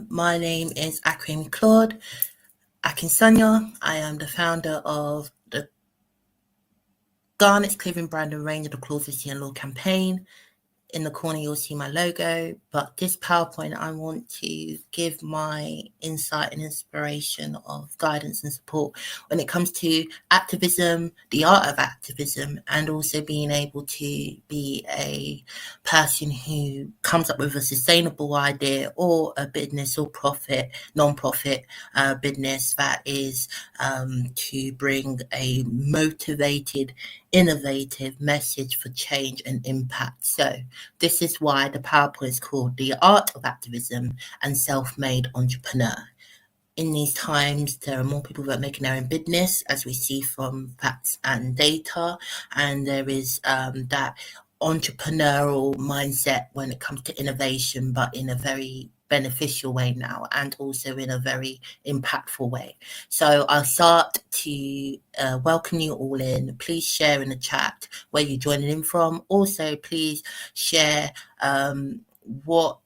My name is Aquayemi-Claude Akinsanya. I am the founder of the Garnet's Clothing Brand and Range of the Claude Akinsanya campaign. In the corner, you'll see my logo, but this PowerPoint, I want to give my insight and inspiration of guidance and support when it comes to activism, the art of activism, and also being able to be a person who comes up with a sustainable idea or a business or non-profit business that is to bring a motivated, innovative message for change and impact. So this is why the PowerPoint is called The Art of Activism and Self-Made Entrepreneur. In these times, there are more people that are making their own business, as we see from facts and data, and there is that entrepreneurial mindset when it comes to innovation, but in a very beneficial way now, and also in a very impactful way. So I'll start to welcome you all in. Please share in the chat where you're joining in from. Also, please share what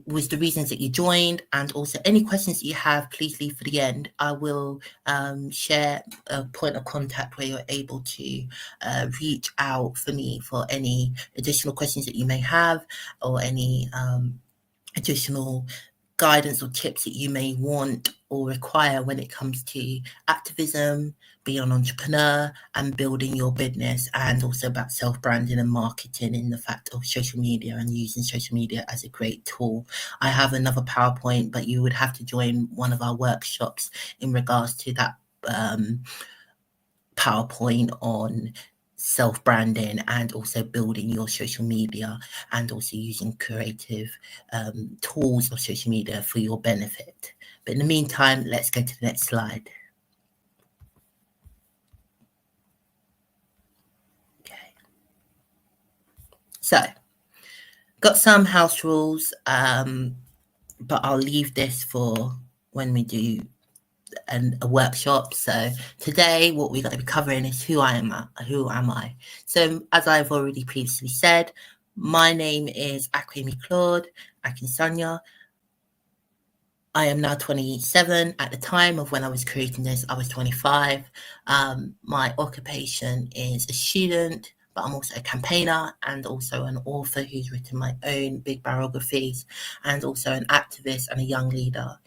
was the reasons that you joined, and also any questions that you have, please leave for the end. I will share a point of contact where you're able to reach out for me for any additional questions that you may have, or any additional guidance or tips that you may want or require when it comes to activism, being an entrepreneur and building your business, and also about self-branding and marketing in the fact of social media and using social media as a great tool. I have another PowerPoint, but you would have to join one of our workshops in regards to that PowerPoint on self-branding and also building your social media and also using creative tools of social media for your benefit. But in the meantime, let's go to the next slide. Okay. So, got some house rules, but I'll leave this for when we do a workshop. So today what we're going to be covering is who am I. So as I've already previously said, my name is Aquayemi-Claude Akinsanya. I am now 27. At the time of when I was creating this, I was 25. My occupation is a student, but I'm also a campaigner and also an author who's written my own big biographies, and also an activist and a young leader,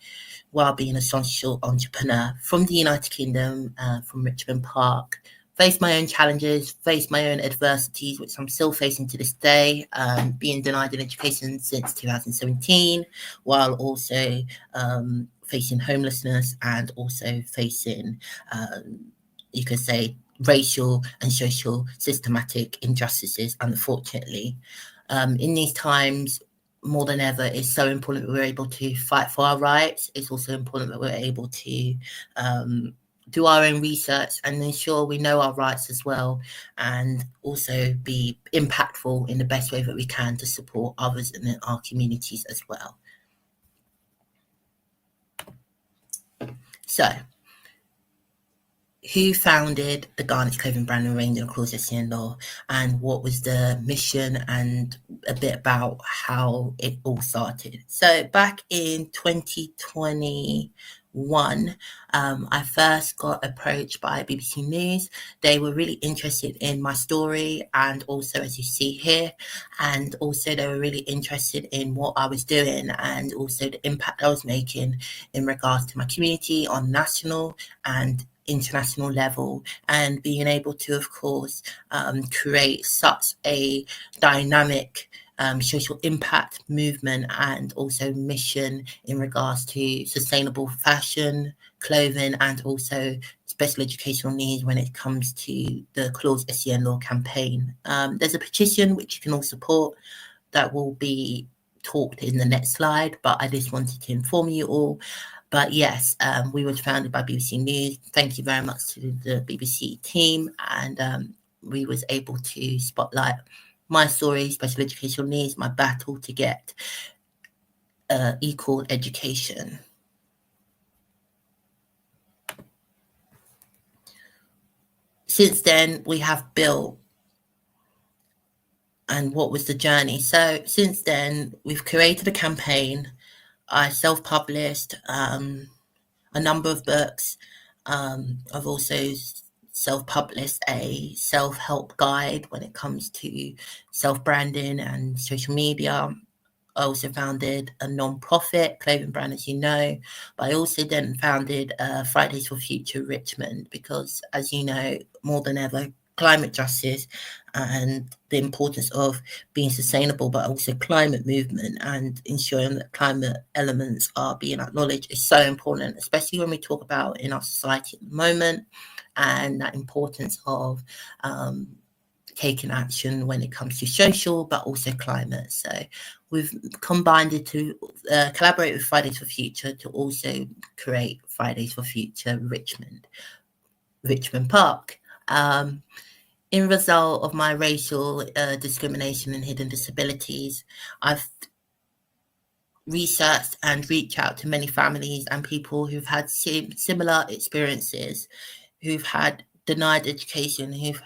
while being a social entrepreneur from the United Kingdom, from Richmond Park. Faced my own challenges, faced my own adversities, which I'm still facing to this day, being denied an education since 2017, while also facing homelessness and also facing, you could say, racial and social systematic injustices, unfortunately. In these times, more than ever, it's so important that we're able to fight for our rights. It's also important that we're able to do our own research and ensure we know our rights as well, and also be impactful in the best way that we can to support others in our communities as well. So, who founded the Garnet's Clothing Brand and Range of the Claude Akinsanya, and what was the mission, and a bit about how it all started. So back in 2021, I first got approached by BBC News. They were really interested in my story, and also, as you see here, and also they were really interested in what I was doing and also the impact I was making in regards to my community on national and international level, and being able to, of course, create such a dynamic social impact movement and also mission in regards to sustainable fashion, clothing, and also special educational needs when it comes to the Claude Akinsanya campaign. There's a petition which you can all support that will be talked in the next slide, but I just wanted to inform you all. But yes, we were founded by BBC News. Thank you very much to the BBC team, and we was able to spotlight my story, special educational needs, my battle to get equal education. Since then, we have built, and what was the journey? So since then, we've created a campaign. I self-published a number of books. I've also self-published a self-help guide when it comes to self-branding and social media. I also founded a non-profit clothing brand, as you know, but I also then founded Fridays for Future Richmond because, as you know, more than ever, climate justice and the importance of being sustainable, but also climate movement and ensuring that climate elements are being acknowledged is so important, especially when we talk about in our society at the moment, and that importance of taking action when it comes to social, but also climate. So we've combined it to collaborate with Fridays for Future to also create Fridays for Future Richmond Park. In result of my racial discrimination and hidden disabilities, I've researched and reached out to many families and people who've had similar experiences, who've had denied education, who've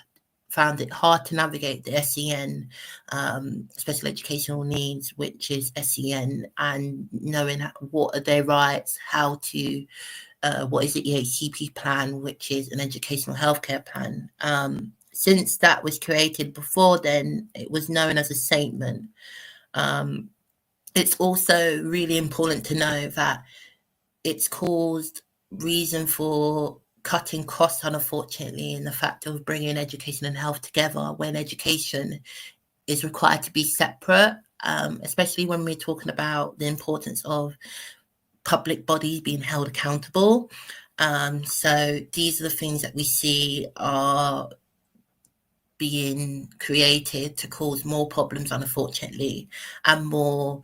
found it hard to navigate the SEN, special educational needs, which is SEN, and knowing what are their rights, how to, what is the EHCP plan, which is an educational healthcare plan. Since that was created before then, it was known as a statement. It's also really important to know that it's caused reason for cutting costs, unfortunately, in the fact of bringing education and health together when education is required to be separate, especially when we're talking about the importance of public bodies being held accountable. So these are the things that we see are being created to cause more problems, unfortunately, and more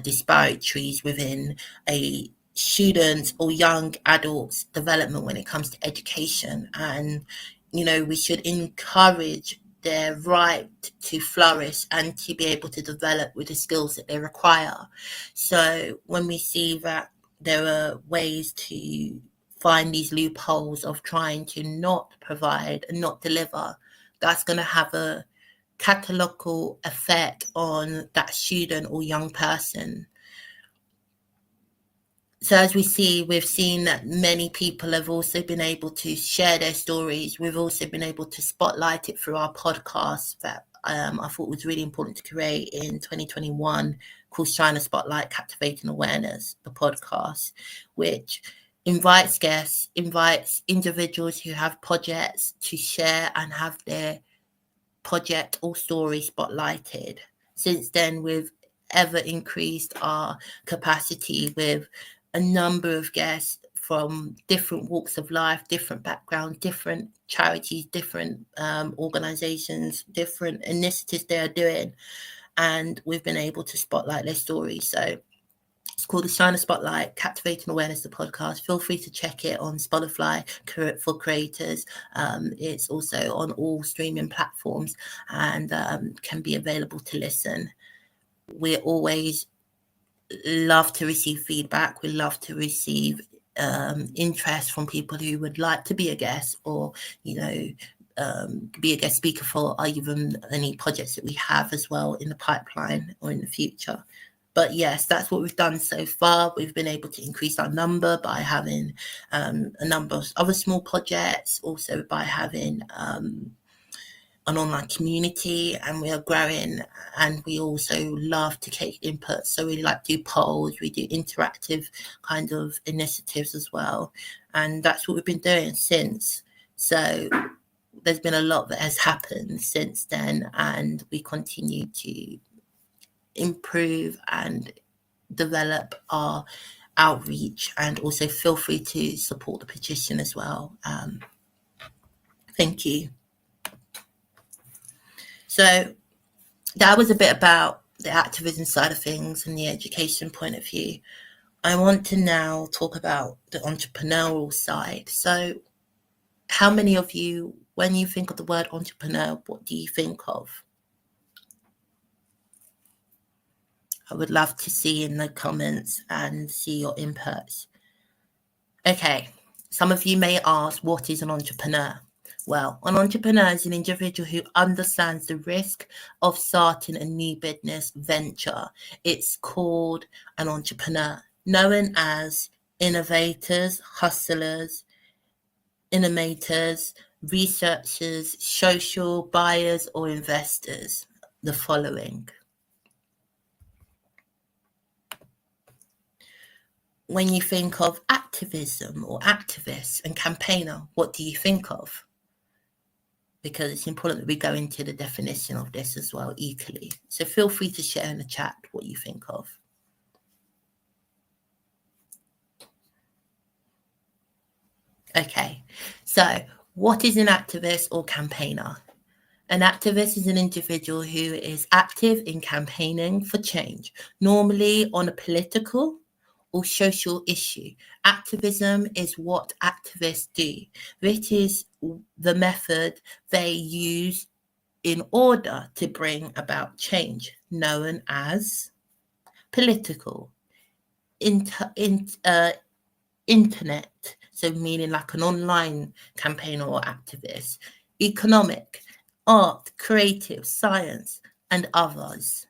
disparities within a students or young adults' development when it comes to education. And, you know, we should encourage their right to flourish and to be able to develop with the skills that they require. So when we see that there are ways to find these loopholes of trying to not provide and not deliver, that's going to have a catalogical effect on that student or young person. So as we see, we've seen that many people have also been able to share their stories. We've also been able to spotlight it through our podcast that I thought was really important to create in 2021, called Shine a Spotlight, Captivating Awareness, the podcast, which invites guests, invites individuals who have projects to share and have their project or story spotlighted. Since then, we've ever increased our capacity with a number of guests from different walks of life, different backgrounds, different charities, different organizations, different initiatives they are doing. And we've been able to spotlight their stories. So it's called the Shine a Spotlight, Captivating Awareness, the podcast. Feel free to check it on Spotify for creators. It's also on all streaming platforms and can be available to listen. We always love to receive feedback. We love to receive interest from people who would like to be a guest or, you know, be a guest speaker for even any projects that we have as well in the pipeline or in the future. But yes, that's what we've done so far. We've been able to increase our number by having a number of other small projects, also by having an online community, and we are growing, and we also love to take input. So we like to do polls, we do interactive kind of initiatives as well. And that's what we've been doing since. So there's been a lot that has happened since then, and we continue to improve and develop our outreach, and also feel free to support the petition as well. Thank you. So that was a bit about the activism side of things and the education point of view. I want to now talk about the entrepreneurial side. So how many of you, when you think of the word entrepreneur, what do you think of? I would love to see in the comments and see your inputs. Okay, some of you may ask, what is an entrepreneur? Well, an entrepreneur is an individual who understands the risk of starting a new business venture. It's called an entrepreneur. known as innovators, hustlers, innovators, researchers, social buyers, or investors. The following. When you think of activism or activist and campaigner, what do you think of? Because it's important that we go into the definition of this as well equally. So feel free to share in the chat what you think of. Okay, so what is an activist or campaigner? An activist is an individual who is active in campaigning for change, normally on a political or social issue. Activism is what activists do. It is the method they use in order to bring about change, known as political, internet, so meaning like an online campaigner or activist, economic, art, creative, science, and others.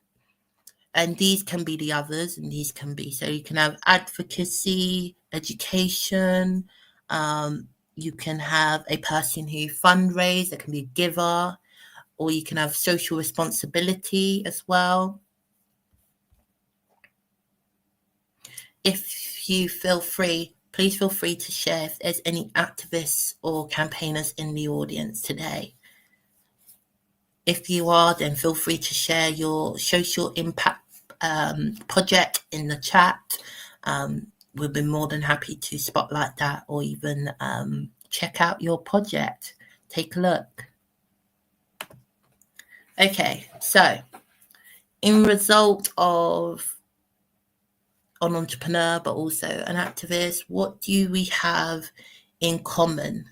And these can be the others, and these can be, so you can have advocacy, education, you can have a person who fundraise, that can be a giver, or you can have social responsibility as well. If you feel free, please feel free to share if there's any activists or campaigners in the audience today. If you are, then feel free to share your social impact project in the chat. We'll be more than happy to spotlight that, or even check out your project. Take a look. Okay, so in result of an entrepreneur, but also an activist, what do we have in common?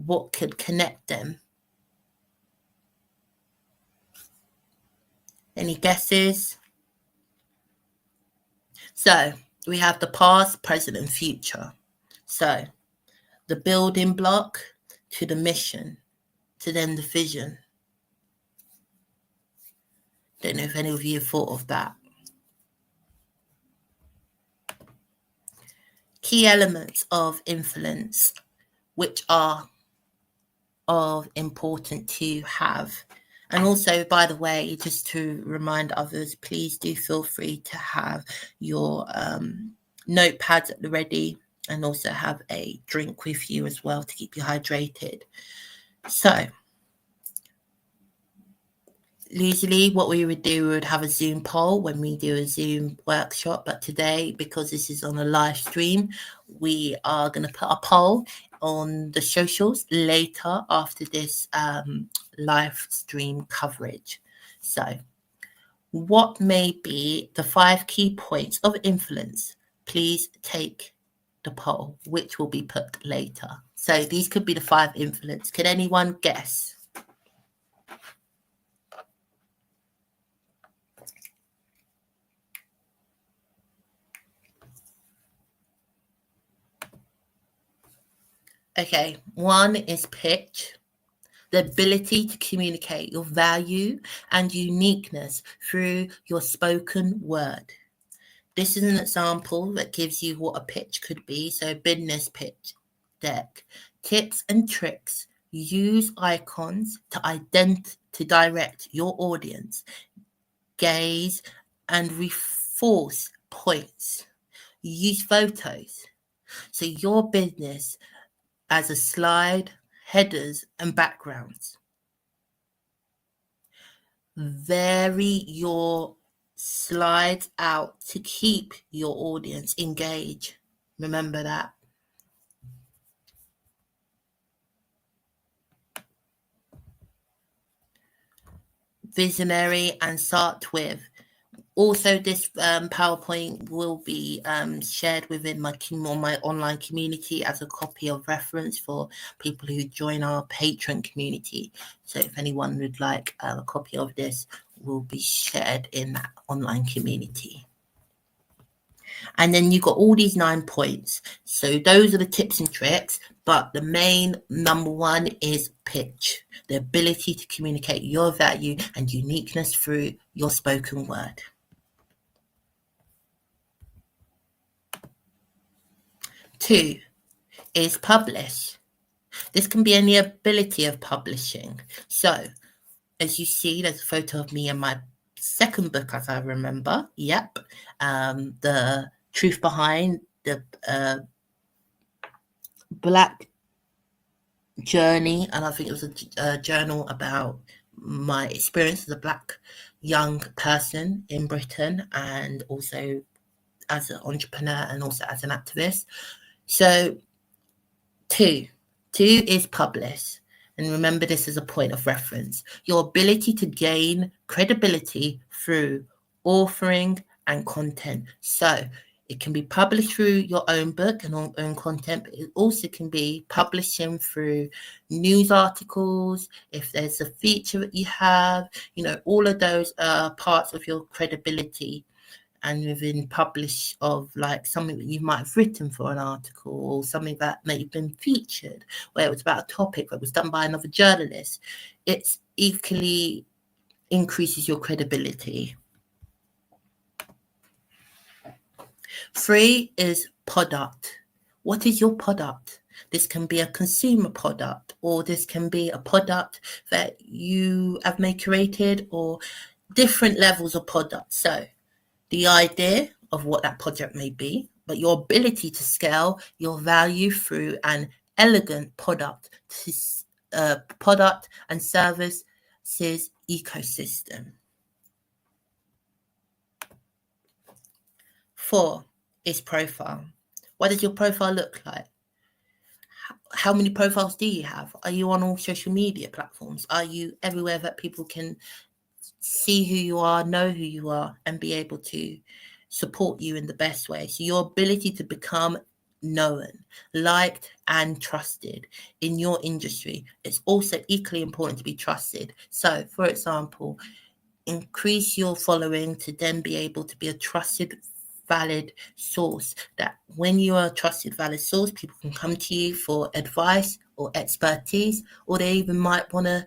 What could connect them? Any guesses? So we have the past, present, and future. So the building block to the mission, to then the vision. Don't know if any of you have thought of that. Key elements of influence, which are of important to have. And also, by the way, just to remind others, please do feel free to have your notepads at the ready, and also have a drink with you as well to keep you hydrated. So usually what we would do, we would have a Zoom poll when we do a Zoom workshop, but today, because this is on a live stream, we are going to put a poll on the socials later after this live stream coverage. So what may be the 5 key points of influence? Please take the poll, which will be put later. So these could be the 5 influence. Can anyone guess? Okay, 1 is pitch, the ability to communicate your value and uniqueness through your spoken word. This is an example that gives you what a pitch could be. So business pitch deck, tips and tricks. Use icons to direct your audience, gaze and reinforce points. Use photos. So your business as a slide, headers, and backgrounds. Vary your slides out to keep your audience engaged. Remember that. Visionary and start with. Also, this PowerPoint will be shared within my online community as a copy of reference for people who join our Patreon community. So if anyone would like a copy of this, will be shared in that online community. And then you've got all these 9 points. So those are the tips and tricks, but the main number 1 is pitch, the ability to communicate your value and uniqueness through your spoken word. 2 is publish. This can be any ability of publishing. So, as you see, there's a photo of me and my second book, as I remember. Yep. The Truth Behind the Black Journey. And I think it was a journal about my experience as a Black young person in Britain, and also as an entrepreneur and also as an activist. So, 2 is publish. And remember this as a point of reference. Your ability to gain credibility through authoring and content. So it can be published through your own book and own content, but it also can be publishing through news articles. If there's a feature that you have, all of those are parts of your credibility. And within publish of like something that you might have written for an article, or something that may have been featured where it was about a topic that was done by another journalist, it equally increases your credibility. 3 is product. What is your product? This can be a consumer product, or this can be a product that you have made created, or different levels of product. So the idea of what that project may be, but your ability to scale your value through an elegant product and services ecosystem. 4 is profile. What does your profile look like? How many profiles do you have? Are you on all social media platforms? Are you everywhere that people can see who you are, know who you are, and be able to support you in the best way? So your ability to become known, liked, and trusted in your industry. It's also equally important to be trusted. So, for example, increase your following to then be able to be a trusted, valid source, that when you are a trusted, valid source, people can come to you for advice or expertise, or they even might want to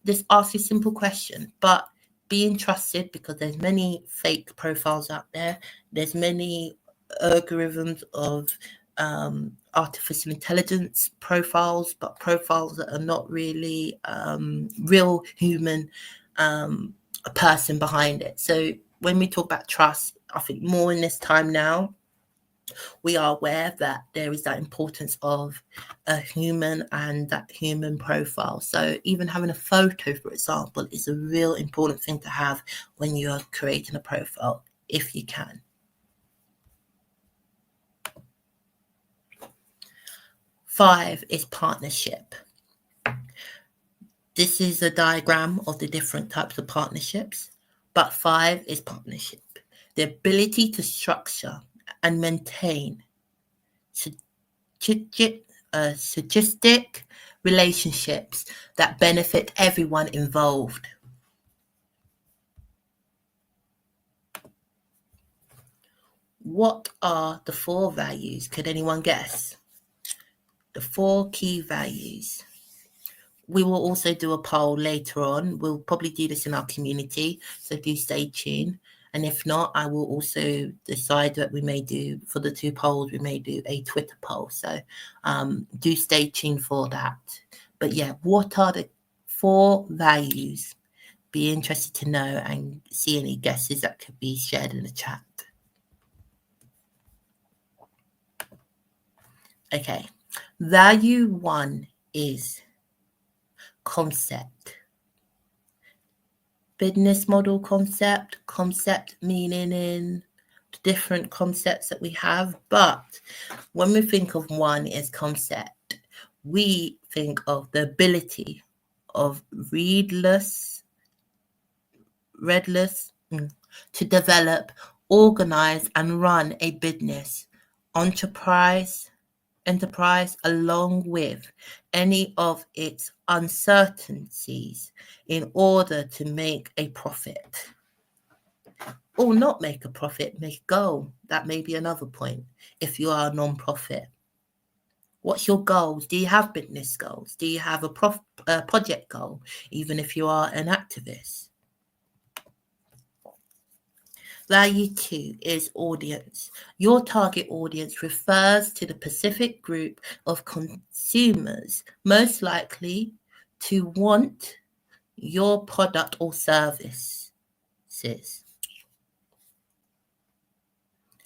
just ask you a simple question. But being trusted, because there's many fake profiles out there, there's many algorithms of artificial intelligence profiles, but profiles that are not really real human, a person behind it. So when we talk about trust, I think more in this time now, we are aware that there is that importance of a human and that human profile. So even having a photo, for example, is a real important thing to have when you are creating a profile, if you can. 5 is partnership. This is a diagram of the different types of partnerships, but 5 is partnership. The ability to structure and maintain synergistic relationships that benefit everyone involved. What are the 4 values? Could anyone guess? The 4 key values. We will also do a poll later on. We'll probably do this in our community, so do stay tuned. And if not, I will also decide that we may do, for the 2 polls, we may do a Twitter poll. So do stay tuned for that. But yeah, what are the 4 values? Be interested to know and see any guesses that could be shared in the chat. Okay, value 1 is concept. Business model concept meaning in different concepts that we have, but when we think of 1 as concept, we think of the ability of readless to develop, organize, and run a business, enterprise along with any of its uncertainties in order to make a profit. Or not make a profit, make a goal. That may be another point if you are a non-profit. What's your goals? Do you have business goals? Do you have a project goal, even if you are an activist? Value 2 is audience. Your target audience refers to the specific group of consumers most likely to want your product or services.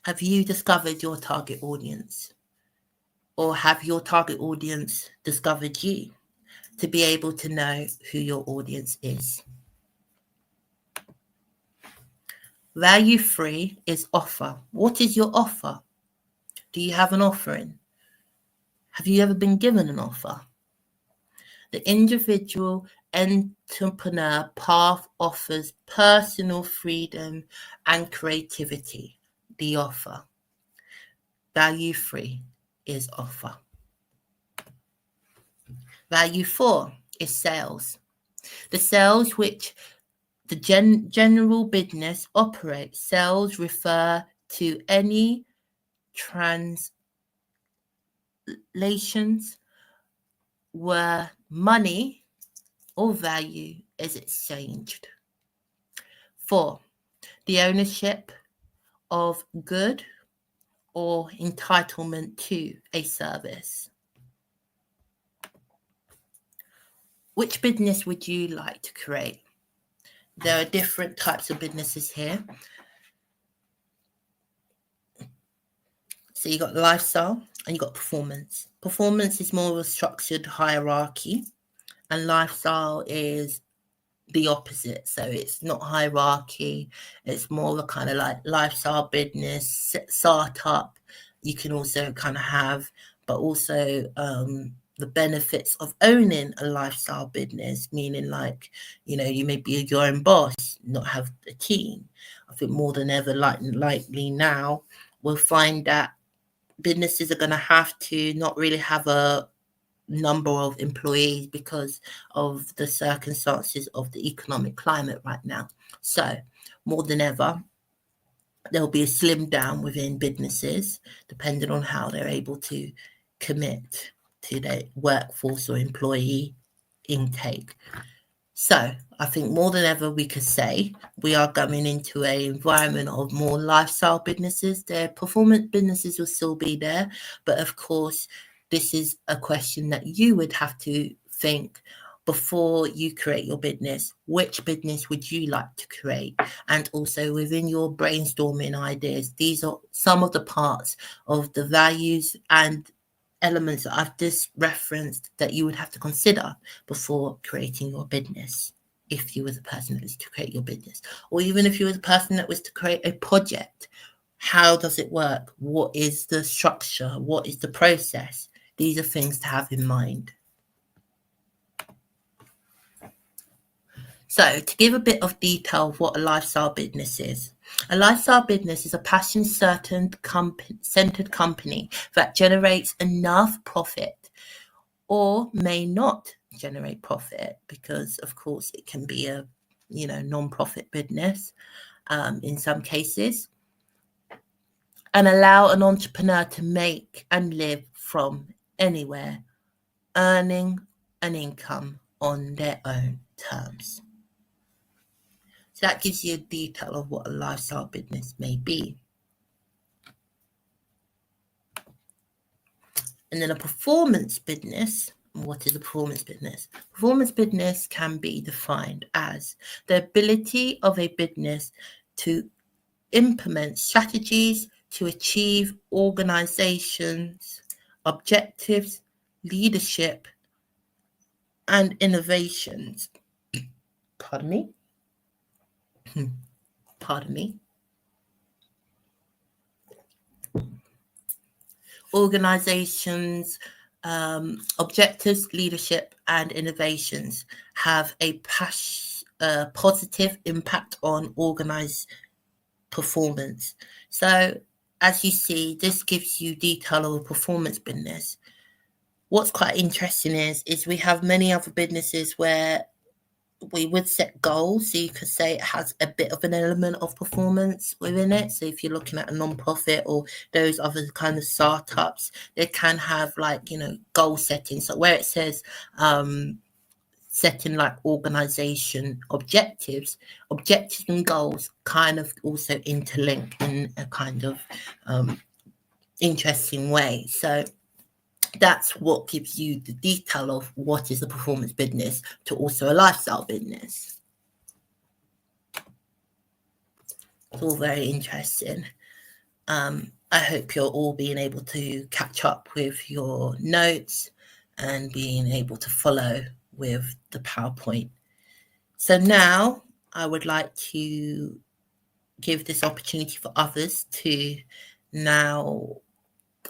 Have you discovered your target audience? Or have your target audience discovered you to be able to know who your audience is? Value 3 is offer. What is your offer? Do you have an offering? Have you ever been given an offer? The individual entrepreneur path offers personal freedom and creativity. The offer. Value 3 is offer. Value 4 is sales. The sales which the general business operates. Sales refer to any translations where money or value is exchanged. 4, the ownership of good or entitlement to a service. Which business would you like to create? There are different types of businesses here. So you got lifestyle and you got performance. Performance is more of a structured hierarchy, and lifestyle is the opposite. So it's not hierarchy. It's more of a kind of like lifestyle business, startup. You can also kind of have, but also the benefits of owning a lifestyle business, meaning like, you know, you may be your own boss, not have a team. I think more than ever, likely now, we'll find that businesses are going to have to not really have a number of employees because of the circumstances of the economic climate right now. So more than ever, there'll be a slim down within businesses, depending on how they're able to commit to their workforce or employee intake. So I think more than ever we could say we are going into an environment of more lifestyle businesses. Their performance businesses will still be there, but of course, this is a question that you would have to think before you create your business. Which business would you like to create? And also within your brainstorming ideas, these are some of the parts of the values and elements that I've just referenced that you would have to consider before creating your business. If you were the person that was to create your business, or even if you were the person that was to create a project, how does it work? What is the structure? What is the process? These are things to have in mind. So to give a bit of detail of what a lifestyle business is. A lifestyle business is a passion-centered company that generates enough profit or may not generate profit, because of course it can be a non-profit business in some cases, and allow an entrepreneur to make and live from anywhere, earning an income on their own terms. So that gives you a detail of what a lifestyle business may be. And then a performance business. What is a performance business? Performance business can be defined as the ability of a business to implement strategies to achieve organizations' objectives, leadership, and innovations. Pardon me. Organizations' objectives, leadership, and innovations have a positive impact on organized performance. So as you see, this gives you detail of a performance business. What's quite interesting is we have many other businesses where we would set goals. So you could say it has a bit of an element of performance within it. So if you're looking at a non-profit or those other kind of startups, they can have goal setting. So where it says setting like organization objectives and goals kind of also interlink in a kind of interesting way. So that's what gives you the detail of what is a performance business to also a lifestyle business. It's all very interesting. I hope you're all being able to catch up with your notes and being able to follow with the PowerPoint. So now I would like to give this opportunity for others to now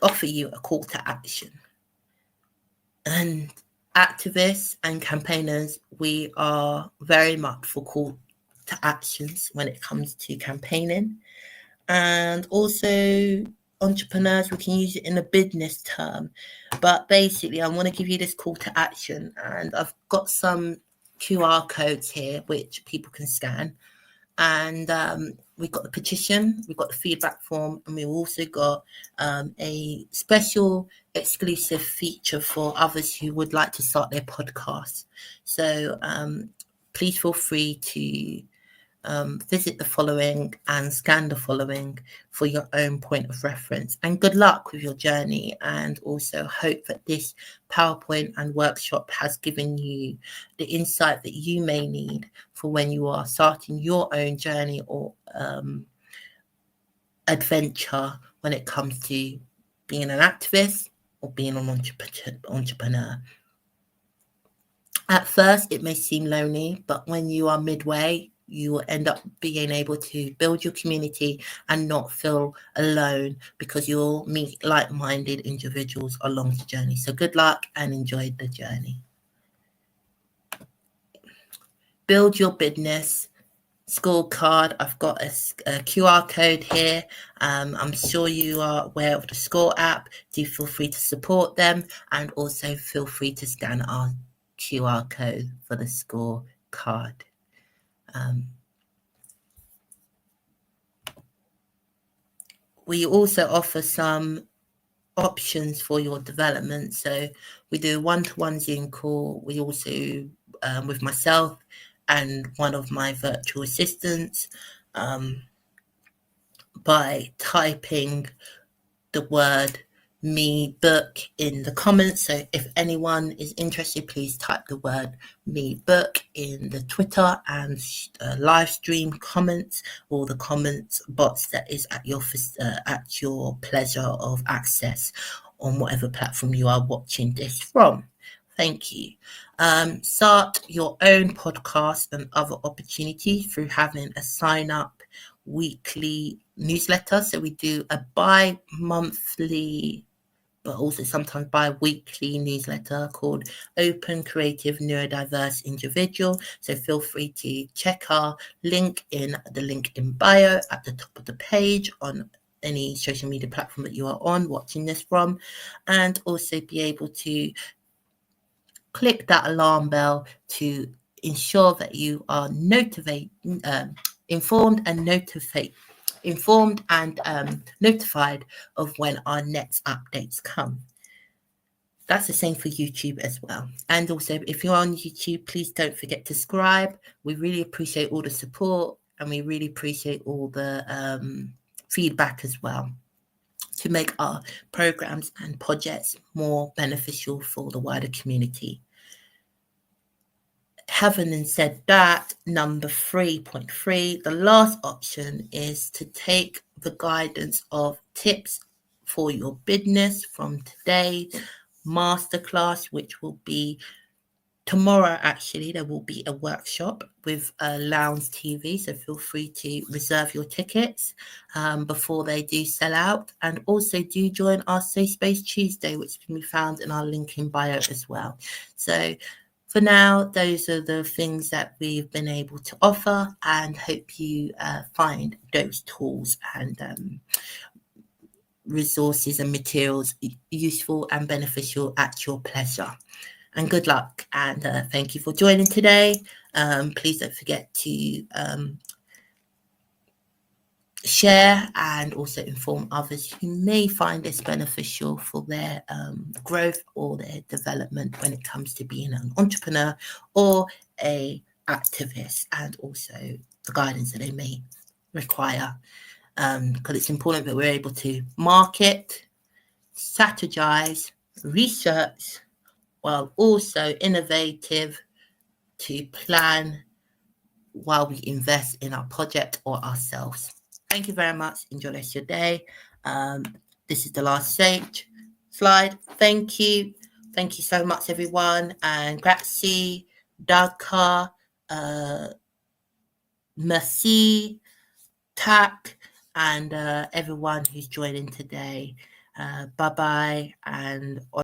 offer you a call to action. And activists and campaigners, we are very much for call to actions when it comes to campaigning. And also entrepreneurs, we can use it in a business term. But basically, I want to give you this call to action. And I've got some QR codes here, which people can scan. And we've got the petition, we've got the feedback form, and we've also got a special exclusive feature for others who would like to start their podcast. So please feel free to visit the following and scan the following for your own point of reference. And good luck with your journey, and also hope that this PowerPoint and workshop has given you the insight that you may need for when you are starting your own journey or adventure when it comes to being an activist or being an entrepreneur. At first, it may seem lonely, but when you are midway, you will end up being able to build your community and not feel alone, because you'll meet like-minded individuals along the journey. So good luck and enjoy the journey. Build your business scorecard. I've got a QR code here. I'm sure you are aware of the Score app. Do feel free to support them, and also feel free to scan our QR code for the scorecard. We also offer some options for your development. So we do a one-to-one Zoom call. We also, with myself and one of my virtual assistants, by typing the word me book in the comments. So if anyone is interested, please type the word me book in the Twitter and live stream comments, or the comments box that is at your pleasure of access on whatever platform you are watching this from. Thank you. Start your own podcast and other opportunities through having a sign up weekly newsletter. So we do a bi-monthly, but also sometimes bi-weekly newsletter called Open Creative Neurodiverse Individual. So feel free to check our link in bio at the top of the page on any social media platform that you are on watching this from, and also be able to click that alarm bell to ensure that you are informed and notified of when our next updates come. That's the same for YouTube as well. And also, if you're on YouTube, please don't forget to subscribe. We really appreciate all the support, and we really appreciate all the feedback as well, to make our programs and projects more beneficial for the wider community. Having said that, number 3.3, the last option is to take the guidance of tips for your business from today's masterclass, which will be tomorrow. Actually, there will be a workshop with Lounge TV, so feel free to reserve your tickets before they do sell out. And also do join our Safe Space Tuesday, which can be found in our link in bio as well. So for now, those are the things that we've been able to offer, and hope you find those tools and resources and materials useful and beneficial at your pleasure. And good luck, and thank you for joining today. Please don't forget to share and also inform others who may find this beneficial for their growth or their development when it comes to being an entrepreneur or a activist, and also the guidance that they may require, because it's important that we're able to market, strategize, research, while also innovative to plan while we invest in our project or ourselves. Thank you very much. Enjoy the rest of your day. This is the last slide. Thank you. Thank you so much, everyone. And grazie, Daka, merci, tak, and everyone who's joining today. Bye-bye, and